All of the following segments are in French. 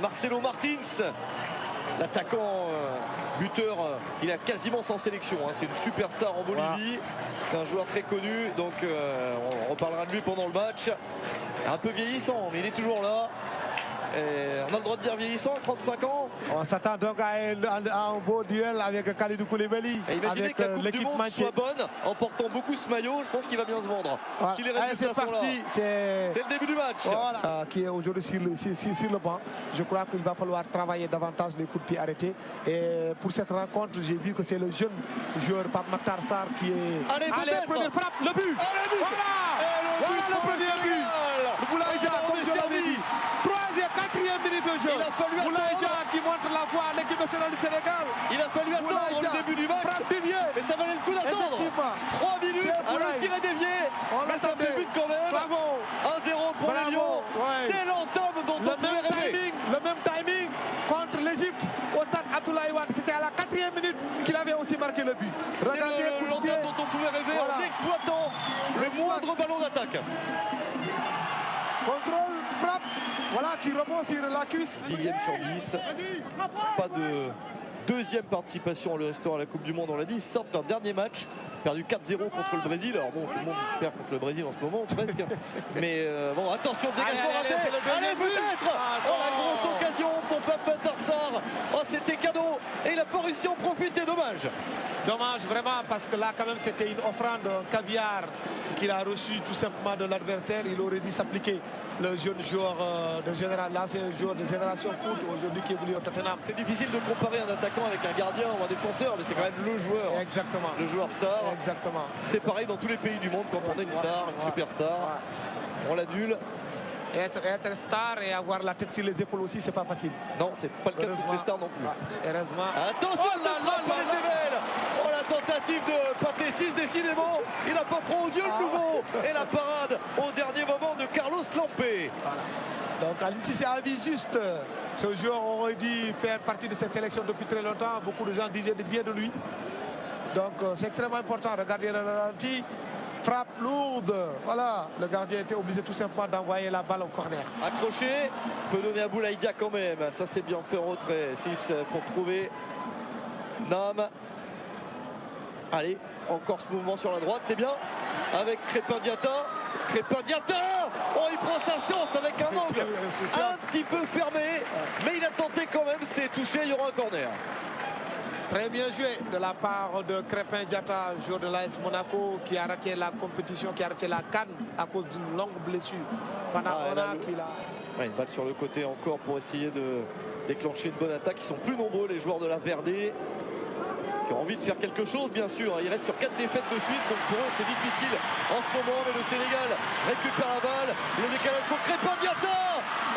Marcelo Martins, l'attaquant buteur, il est quasiment sans sélection, hein. C'est une superstar en Bolivie, c'est un joueur très connu, donc on reparlera de lui pendant le match. Un peu vieillissant, mais il est toujours là. Et on a le droit de dire vieillissant, 35 ans. On s'attend donc à un beau duel avec Kalidou Koulibaly. Et imaginez avec que la Coupe du Monde manquée soit bonne, en portant beaucoup ce maillot, je pense qu'il va bien se vendre. Si les résultats sont là, c'est le début du match. Voilà. Qui est aujourd'hui sur le banc. Je crois qu'il va falloir travailler davantage les coups de pied arrêtés. Et pour cette rencontre, j'ai vu que c'est le jeune joueur Pape Makhtar Sarr qui est... Allez, première frappe, le but. Voilà le premier but. Boulaye Dia, comme je l'avais dit. 4e minute de jeu. Il a fallu Boulaye Dia qui montre la voie à l'équipe nationale du Sénégal. Il a fallu attendre le début du match. Mais ça valait le coup d'attendre. 3 minutes à le tirer dévié. Mais ça fait but quand même. Bravo. 1-0 pour les Lions. C'est l'entame dont on pouvait rêver. Le même timing contre l'Égypte au stade Abdoulaye Wade. C'était à la 4e minute qu'il avait aussi marqué le but. C'est l'entame dont on pouvait rêver en exploitant le moindre ballon d'attaque. Contrôle, frappe, voilà qui rebond sur la cuisse. 10e sur 10. Pas de deuxième participation au restaurant à la Coupe du Monde, on l'a dit. Ils sortent d'un dernier match, perdu 4-0 contre le Brésil. Alors bon, tout le monde perd contre le Brésil en ce moment, presque. Mais bon, attention, dégagement raté. Allez, peut-être. Oh, la grosse occasion pour Pape Makhtar Sarr. Oh, c'était cadeau. Et il n'a pas réussi à en profiter, dommage. Dommage, vraiment, parce que là, quand même, c'était une offrande, un caviar qu'il a reçu tout simplement de l'adversaire. Il aurait dû s'appliquer. Le jeune joueur de général, là c'est un joueur de génération foot aujourd'hui qui évolue au Tottenham. C'est difficile de comparer un attaquant avec un gardien ou un défenseur, mais c'est quand même le joueur. Exactement. Le joueur star. Exactement. C'est pareil dans tous les pays du monde quand on a une star, une superstar. On l'adule. Être star et avoir la tête sur les épaules aussi, c'est pas facile. Non, c'est pas le cas de toutes les stars non plus. Heureusement. Attention, cette frappe, elle était belle. Oh, la tentative de Pathé 6, décidément. Il n'a pas froid aux yeux, le nouveau. Et la parade au dernier moment de Carlos Lampé. Voilà. Donc, à l'issue, c'est avis juste. Ce joueur aurait dû faire partie de cette sélection depuis très longtemps. Beaucoup de gens disaient du bien de lui. Donc, c'est extrêmement important. Regardez le ralenti. Frappe lourde, voilà, le gardien était obligé tout simplement d'envoyer la balle au corner. Accroché, peut donner à Boulaye Dia quand même, ça c'est bien fait en retrait. 6 pour trouver Nam. Allez, encore ce mouvement sur la droite, c'est bien, avec Crépin Diatta. Oh, il prend sa chance avec un angle un petit peu fermé, mais il a tenté quand même, c'est touché, il y aura un corner. Très bien joué de la part de Crépin Diatta, joueur de l'AS Monaco, qui a raté la compétition, qui a raté la CAN à cause d'une longue blessure. Pendant un an qu'il a... Ouais, une balle sur le côté encore pour essayer de déclencher une bonne attaque. Ils sont plus nombreux, les joueurs de la Verdé, qui ont envie de faire quelque chose, bien sûr. Ils restent sur 4 défaites de suite, donc pour eux c'est difficile en ce moment. Mais le Sénégal récupère la balle, le décalage pour Crépin Diatta.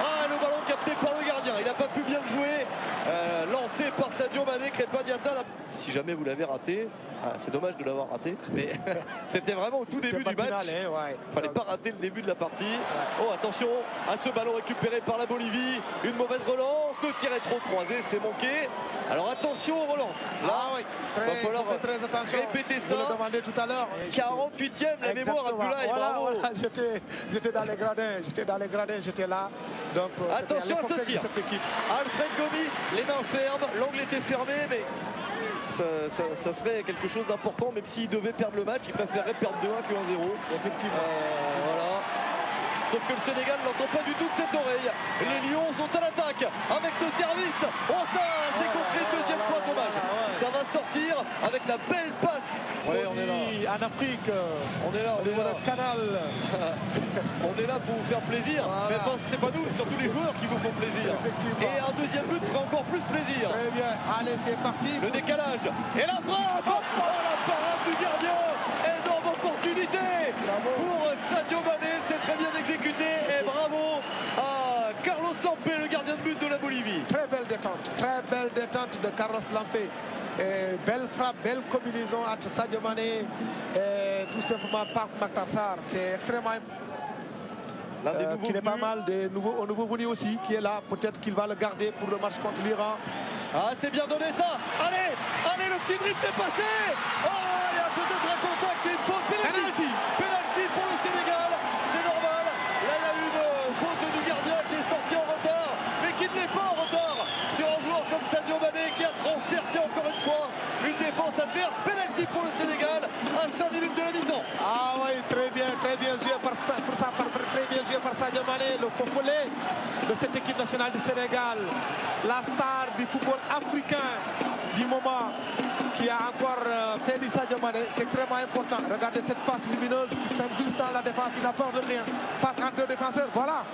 Ah, le ballon capté par le gardien, il n'a pas pu bien le jouer. Lancé par Sadio Mané, Crépin Diatta. Si jamais vous l'avez raté, c'est dommage de l'avoir raté, mais c'était vraiment au tout début du match. Il fallait pas rater le début de la partie. Oh, attention à ce ballon récupéré par la Bolivie. Une mauvaise relance, le tir est trop croisé, c'est manqué. Alors attention aux relances. Là, il va falloir très attention. répéter ça. Je le demandais tout à l'heure. 48e, la mémoire, Abdoulaye, bravo. Voilà, j'étais dans les gradins, j'étais là. Donc, attention à ce tir. Alfred Gomis, les mains fermes, l'angle était fermé, mais ça serait quelque chose d'important, même s'il devait perdre le match, il préférerait perdre 2-1 que 1-0. Effectivement. Voilà. Sauf que le Sénégal n'entend pas du tout de cette oreille. Les Lions sont à l'attaque avec ce service. Oh, ça, c'est contré une deuxième fois, dommage. Ça va sortir avec la belle passe. Ouais, on est là. En Afrique, on est là, on est là. Le canal. On est là pour vous faire plaisir. Voilà. Mais enfin, c'est pas nous, c'est surtout les joueurs qui vous font plaisir. Et un deuxième but ferait encore plus plaisir. Très bien, allez, c'est parti. Le décalage. Et la frappe. Oh, la parade du gardien. Énorme opportunité pour Sadio Mané. C'est très bien exécuté. Et bravo à Carlos Lampé, le gardien de but de la Bolivie. Très belle détente de Carlos Lampé. Et belle frappe, belle combinaison entre Sadio Mané et tout simplement Pape Makhtar Sarr. C'est extrêmement qui n'est pas mal au nouveau venu aussi, qui est là. Peut-être qu'il va le garder pour le match contre l'Iran. Ah, c'est bien donné ça. Allez, le petit dribble s'est passé. Oh, il y a peut-être un contact et une faute. Penalty pour le Sénégal. C'est normal. Là, il y a une faute du gardien qui est sorti en retard, mais qui ne n'est pas en retard sur un joueur comme Sadio Mané qui a transpercé encore une fois une défense adverse. Penalty pour le Sénégal à 5 minutes de la mi-temps. Ah oui, très bien joué très bien joué par Sadio Mané, le faux follet de cette équipe nationale du Sénégal, la star du football africain du moment, qui a encore fait du Sadio Mané. C'est extrêmement important. Regardez cette passe lumineuse qui s'infuse dans la défense, il n'a peur de rien. Passe entre deux défenseurs, voilà.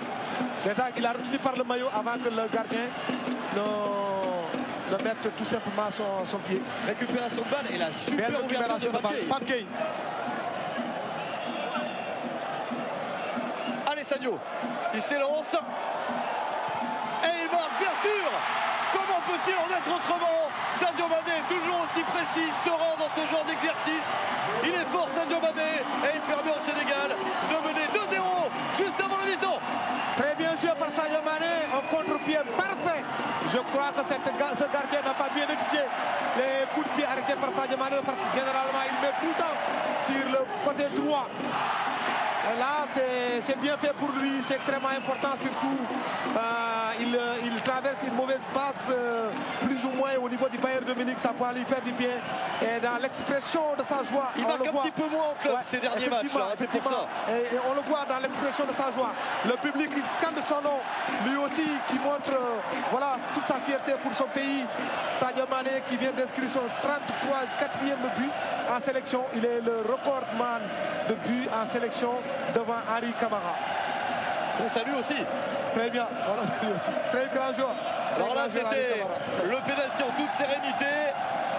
Déjà, il a retenu par le maillot avant que le gardien ne mette tout simplement son pied. Récupération de balle et la super ouverture de Pape Gueye. Allez Sadio, il s'élance et il marque bien sûr. Comment peut-il en être autrement? Sadio Mané toujours aussi précis, serein dans ce genre d'exercice. Il est fort Sadio Mané et il permet au Sénégal de mener 2-0 juste avant la mi-temps. Très bien joué par Sadio Mané, un contre-pied parfait. Je crois que ce gardien n'a pas bien étudié les coups de pied arrêtés par Sadio Mané, parce que généralement il met tout le temps sur le côté droit. Et là, c'est bien fait pour lui, c'est extrêmement important surtout. Il traverse une mauvaise passe, plus ou moins au niveau du Bayern de Munich, ça peut lui faire du bien. Et dans l'expression de sa joie, il marque un petit peu moins en club ces derniers matchs, c'est pour ça. Et on le voit dans l'expression de sa joie. Le public, il scande son nom, lui aussi, qui montre voilà, toute sa fierté pour son pays. Sadio Mané qui vient d'inscrire son 34e but en sélection. Il est le recordman de buts en sélection devant Henri Camara. On salue aussi. Très bien, voilà, aussi. Très grand joueur. Alors là, c'était le pénalty en toute sérénité.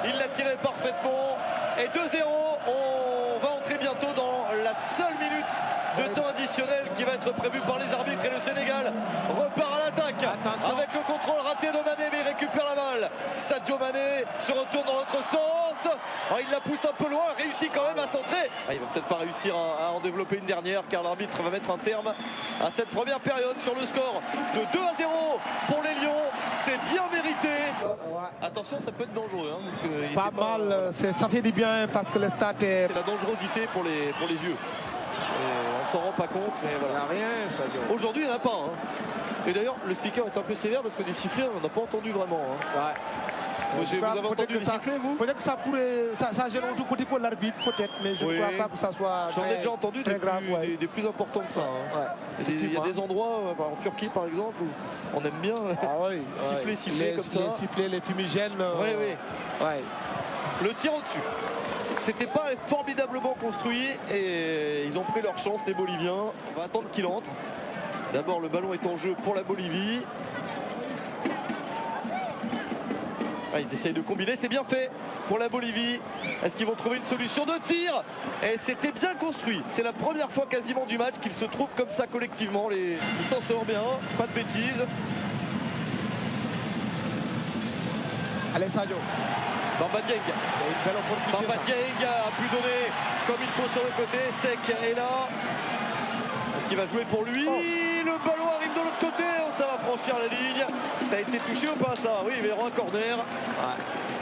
Il l'a tiré parfaitement. Et 2-0, on va entrer bientôt dans la seule minute de temps additionnel qui va être prévu par les arbitres. Et le Sénégal repart à l'attaque avec le contrôle raté de Mané, mais il récupère la balle. Sadio Mané se retourne dans l'autre sens. Alors, il la pousse un peu loin, réussit quand même à centrer. Il va peut-être pas réussir à en développer une dernière, car l'arbitre va mettre un terme à cette première période sur le score de 2-0 pour les Lions. C'est bien mérité. Attention, ça peut être dangereux. Pas mal, ça fait du bien parce que le stade est... C'est la dangerosité pour les yeux. On s'en rend pas compte, mais voilà. Il n'y a rien, Sadio. Aujourd'hui, il n'y en a pas. Et d'ailleurs, le speaker est un peu sévère parce que des sifflets, on n'a pas entendu vraiment. Ouais. Vous avez entendu des sifflets, vous? Peut-être que ça pourrait, ça gêne un tout petit peu l'arbitre, peut-être, mais je ne crois pas que ça soit. J'en ai déjà entendu des plus importants que ça. Il y a des endroits, en Turquie par exemple, où on aime bien siffler comme ça. Les sifflets, les fumigènes. Le tir au-dessus. C'était pas formidablement construit et ils ont pris leur chance, les Boliviens. On va attendre qu'il entre. D'abord, le ballon est en jeu pour la Bolivie. Ils essayent de combiner, c'est bien fait pour la Bolivie. Est-ce qu'ils vont trouver une solution de tir? Et c'était bien construit. C'est la première fois quasiment du match qu'ils se trouvent comme ça collectivement. Ils s'en sortent bien, pas de bêtises. Allez Sadio. Bamba Dieng. C'est une belle opportunité. Bamba Dieng a pu donner comme il faut sur le côté. Sek est là. Est-ce qu'il va jouer pour lui? Le ballon arrive de l'autre côté. Ça va franchir la ligne. Ça a été touché ou pas ça? Oui, il y aura un corner.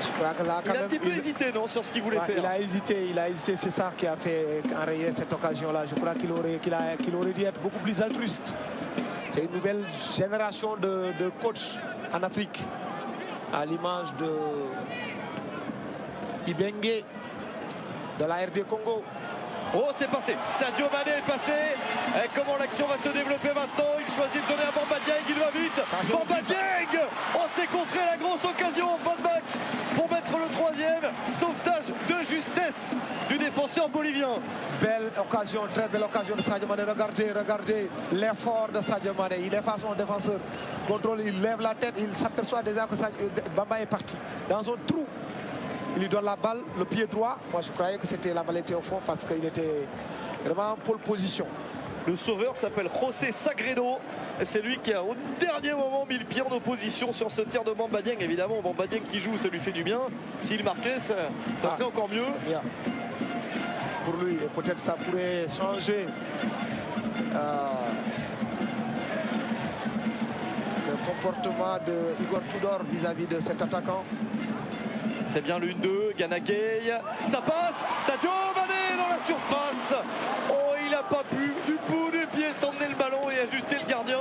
Je crois que là, quand il a un petit peu hésité, non, sur ce qu'il voulait faire. Il a hésité. C'est ça qui a fait enrayer cette occasion-là. Je crois qu'il aurait dû être beaucoup plus altruiste. C'est une nouvelle génération de coachs en Afrique, à l'image de Ibengue de la RD Congo. Oh, c'est passé. Sadio Mané est passé. Et comment l'action va se développer maintenant? Il choisit de donner à Bamba Dieng. Il va vite. Bamba Dieng. Oh, c'est contré la grosse occasion en fin de match pour mettre le troisième. Sauvetage de justesse du défenseur bolivien. Belle occasion, très belle occasion de Sadio Mané. Regardez l'effort de Sadio Mané. Il est face à son défenseur. Contrôle, il lève la tête. Il s'aperçoit déjà que Bamba est parti dans un trou. Il lui donne la balle, le pied droit. Moi, je croyais que la balle était au fond parce qu'il était vraiment en pole position. Le sauveur s'appelle José Sagredo. C'est lui qui a au dernier moment mis le pied en opposition sur ce tir de Bamba Dieng. Évidemment, Bamba Dieng qui joue, ça lui fait du bien. S'il marquait, ça serait encore mieux. Bien. Pour lui, peut-être ça pourrait changer le comportement de Igor Tudor vis-à-vis de cet attaquant. C'est bien le 1-2, Gana Gueye. Ça passe, Sadio Mané dans la surface. Oh, il n'a pas pu du bout du pied s'emmener le ballon et ajuster le gardien.